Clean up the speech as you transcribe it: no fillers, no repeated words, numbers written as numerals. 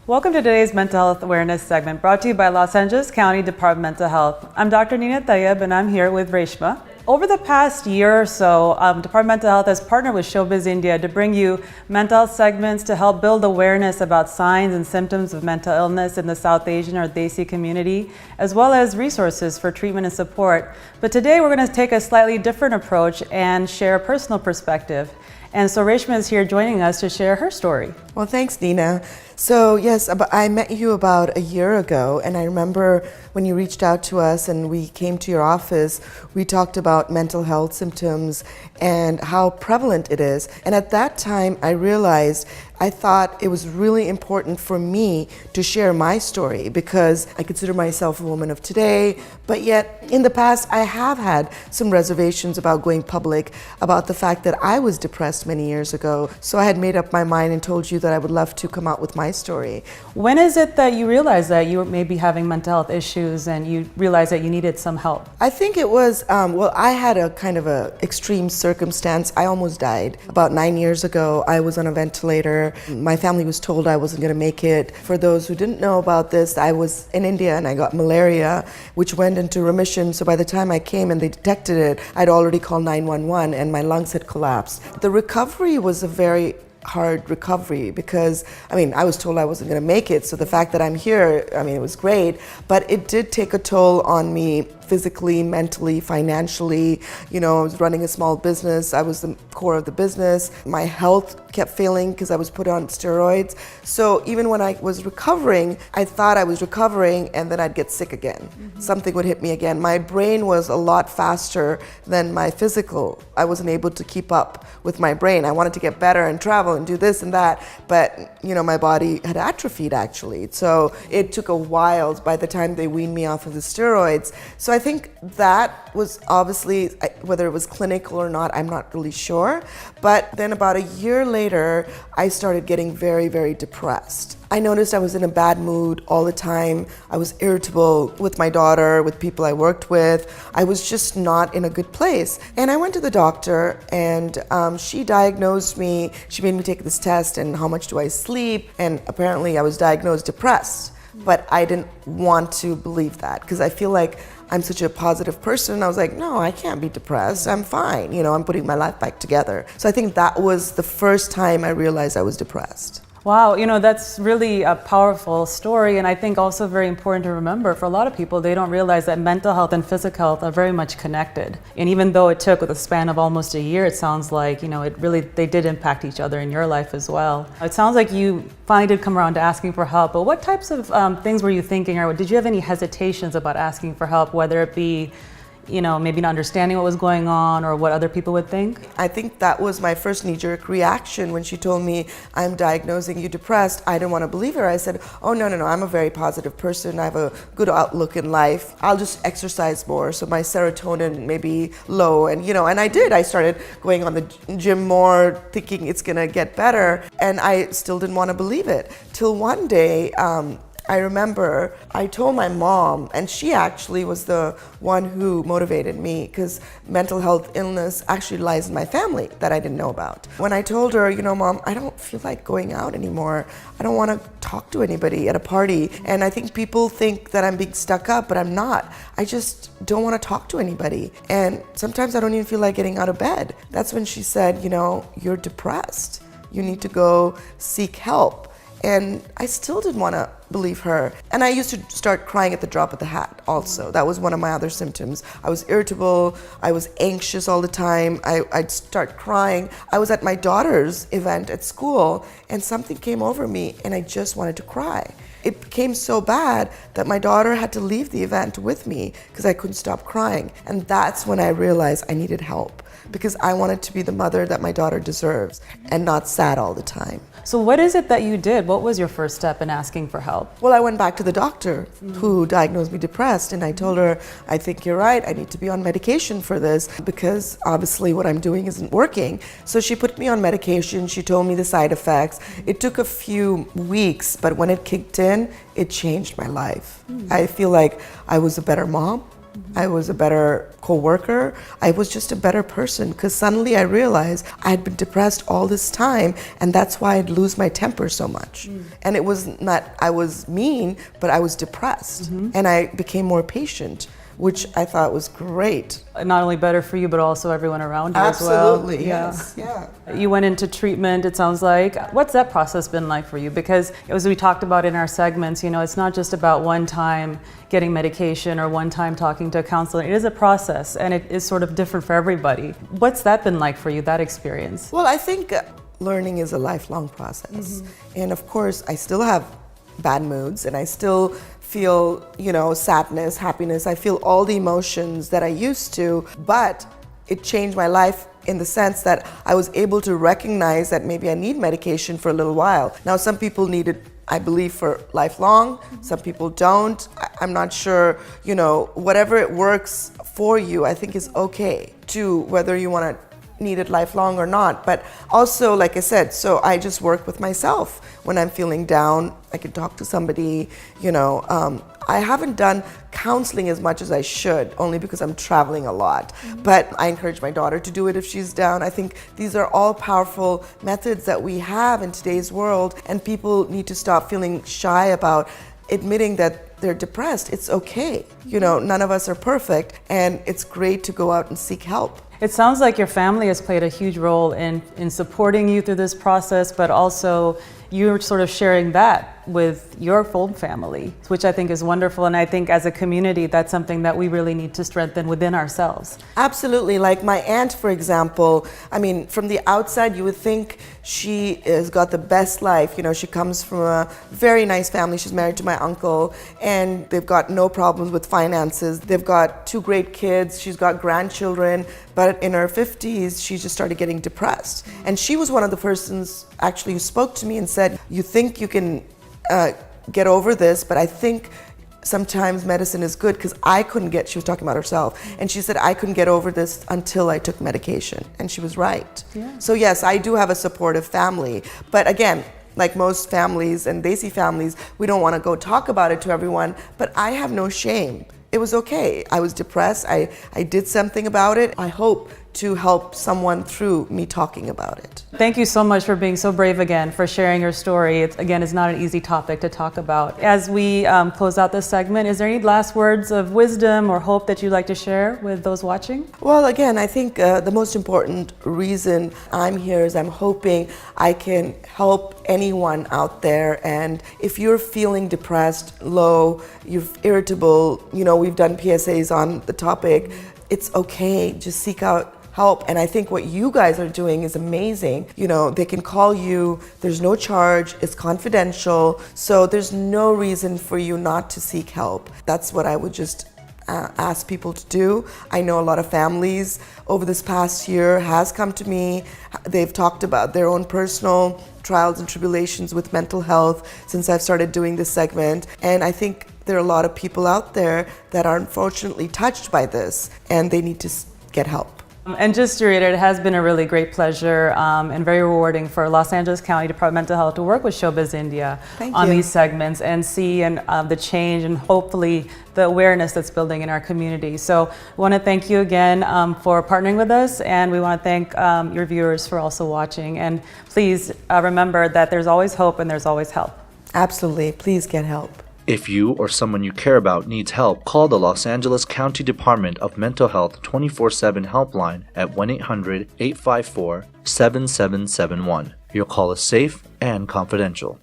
Welcome to today's Mental Health Awareness segment brought to you by Los Angeles County Department of Mental Health. I'm Dr. Nina Tayyib and I'm here with Reshma. Over the past year or so, Department of Mental Health has partnered with Showbiz India to bring you mental health segments to help build awareness about signs and symptoms of mental illness in the South Asian or Desi community, as well as resources for treatment and support. But today we're going to take a slightly different approach and share a personal perspective. And so Reshma is here joining us to share her story. Well, thanks, Nina. So yes, I met you about a year ago, and I remember when you reached out to us and we came to your office, we talked about mental health symptoms and how prevalent it is. And at that time, I thought it was really important for me to share my story because I consider myself a woman of today, but yet in the past I have had some reservations about going public about the fact that I was depressed many years ago. So I had made up my mind and told you that I would love to come out with my story. When is it that you realized that you were maybe having mental health issues and you realized that you needed some help? I think it was, I had a kind of a extreme circumstance. I almost died. About 9 years ago, I was on a ventilator. My family was told I wasn't going to make it. For those who didn't know about this, I was in India and I got malaria, which went into remission. So by the time I came and they detected it, I'd already called 911 and my lungs had collapsed. The recovery was a very hard recovery because, I was told I wasn't going to make it. So the fact that I'm here, it was great, but it did take a toll on me physically, mentally, financially. I was running a small business. I was the core of the business. My health kept failing because I was put on steroids. So even when I was recovering, I thought I was recovering and then I'd get sick again. Something would hit me again. My brain was a lot faster than my physical. I wasn't able to keep up with my brain. I wanted to get better and travel and do this and that, but my body had atrophied actually. So it took a while by the time they weaned me off of the steroids. So I think that was obviously, whether it was clinical or not, I'm not really sure. But then about a year later, I started getting very, very depressed. I noticed I was in a bad mood all the time. I was irritable with my daughter, with people I worked with. I was just not in a good place. And I went to the doctor and she diagnosed me. She made me take this test and how much do I sleep? And apparently I was diagnosed depressed. But I didn't want to believe that because I feel like I'm such a positive person. I was like, no, I can't be depressed. I'm fine. I'm putting my life back together. So I think that was the first time I realized I was depressed. Wow, that's really a powerful story, and I think also very important to remember for a lot of people, they don't realize that mental health and physical health are very much connected. And even though it took the span of almost a year, it sounds like, they did impact each other in your life as well. It sounds like you finally did come around to asking for help, but what types of things were you thinking, or did you have any hesitations about asking for help, whether it be maybe not understanding what was going on or what other people would think? I think that was my first knee-jerk reaction when she told me, I'm diagnosing you depressed. I didn't want to believe her. I said, oh, no, I'm a very positive person. I have a good outlook in life. I'll just exercise more so my serotonin may be low. And, and I did. I started going on the gym more, thinking it's going to get better. And I still didn't want to believe it. Till one day, I remember I told my mom, and she actually was the one who motivated me because mental health illness actually lies in my family that I didn't know about. When I told her, Mom, I don't feel like going out anymore. I don't want to talk to anybody at a party. And I think people think that I'm being stuck up, but I'm not. I just don't want to talk to anybody. And sometimes I don't even feel like getting out of bed. That's when she said, you're depressed. You need to go seek help. And I still didn't want to believe her. And I used to start crying at the drop of the hat also. That was one of my other symptoms. I was irritable. I was anxious all the time. I'd start crying. I was at my daughter's event at school and something came over me and I just wanted to cry. It became so bad that my daughter had to leave the event with me because I couldn't stop crying. And that's when I realized I needed help because I wanted to be the mother that my daughter deserves and not sad all the time. So what is it that you did? What was your first step in asking for help? Well, I went back to the doctor who diagnosed me depressed and I told her, I think you're right, I need to be on medication for this because obviously what I'm doing isn't working. So she put me on medication, she told me the side effects. It took a few weeks, but when it kicked in, it changed my life. I feel like I was a better mom. I was a better co-worker. I was just a better person because suddenly I realized I had been depressed all this time, and that's why I'd lose my temper so much. And it was not I was mean, but I was depressed, and I became more patient, which I thought was great. Not only better for you, but also everyone around you Absolutely, as well. yes. Yeah. You went into treatment, it sounds like. What's that process been like for you? Because as we talked about in our segments, it's not just about one time getting medication or one time talking to a counselor. It is a process, and it is sort of different for everybody. What's that been like for you, that experience? Well, I think learning is a lifelong process. And of course, I still have bad moods, and I still feel, sadness, happiness. I feel all the emotions that I used to, but it changed my life in the sense that I was able to recognize that maybe I need medication for a little while. Now, some people need it, I believe, for lifelong. Some people don't. I'm not sure, whatever it works for you, I think is okay too, whether you want to need it lifelong or not. But also, like I said, so I just work with myself. When I'm feeling down, I can talk to somebody, I haven't done counseling as much as I should, only because I'm traveling a lot. But I encourage my daughter to do it if she's down. I think these are all powerful methods that we have in today's world, and people need to stop feeling shy about admitting that they're depressed. It's okay. None of us are perfect, and it's great to go out and seek help. It sounds like your family has played a huge role in supporting you through this process, but also you're sort of sharing that with your full family, which I think is wonderful. And I think as a community, that's something that we really need to strengthen within ourselves. Absolutely. Like my aunt, for example, from the outside, you would think she has got the best life. She comes from a very nice family. She's married to my uncle, and they've got no problems with finances. They've got 2 great kids. She's got grandchildren. But in her 50s, she just started getting depressed. And she was one of the persons actually who spoke to me and said, you think you can get over this, but I think sometimes medicine is good, because she was talking about herself, and she said, I couldn't get over this until I took medication. And she was right. Yeah. So yes, I do have a supportive family. But again, like most families and Desi families, we don't want to go talk about it to everyone, but I have no shame. It was okay. I was depressed. I did something about it. I hope to help someone through me talking about it. Thank you so much for being so brave again, for sharing your story. It's not an easy topic to talk about. As we close out this segment, is there any last words of wisdom or hope that you'd like to share with those watching? Well, again, I think the most important reason I'm here is I'm hoping I can help anyone out there. And if you're feeling depressed, low, you're irritable, we've done PSAs on the topic, it's okay. Just seek out help. And I think what you guys are doing is amazing. They can call you, there's no charge, it's confidential, so there's no reason for you not to seek help. That's what I would just ask people to do. I know a lot of families over this past year has come to me. They've talked about their own personal trials and tribulations with mental health since I've started doing this segment. And I think there are a lot of people out there that are unfortunately touched by this, and they need to get help. And just to reiterate, it has been a really great pleasure and very rewarding for Los Angeles County Department of Mental Health to work with Showbiz India on these segments and see the change and hopefully the awareness that's building in our community. So we want to thank you again for partnering with us, and we want to thank your viewers for also watching. And please remember that there's always hope and there's always help. Absolutely. Please get help. If you or someone you care about needs help, call the Los Angeles County Department of Mental Health 24/7 helpline at 1-800-854-7771. Your call is safe and confidential.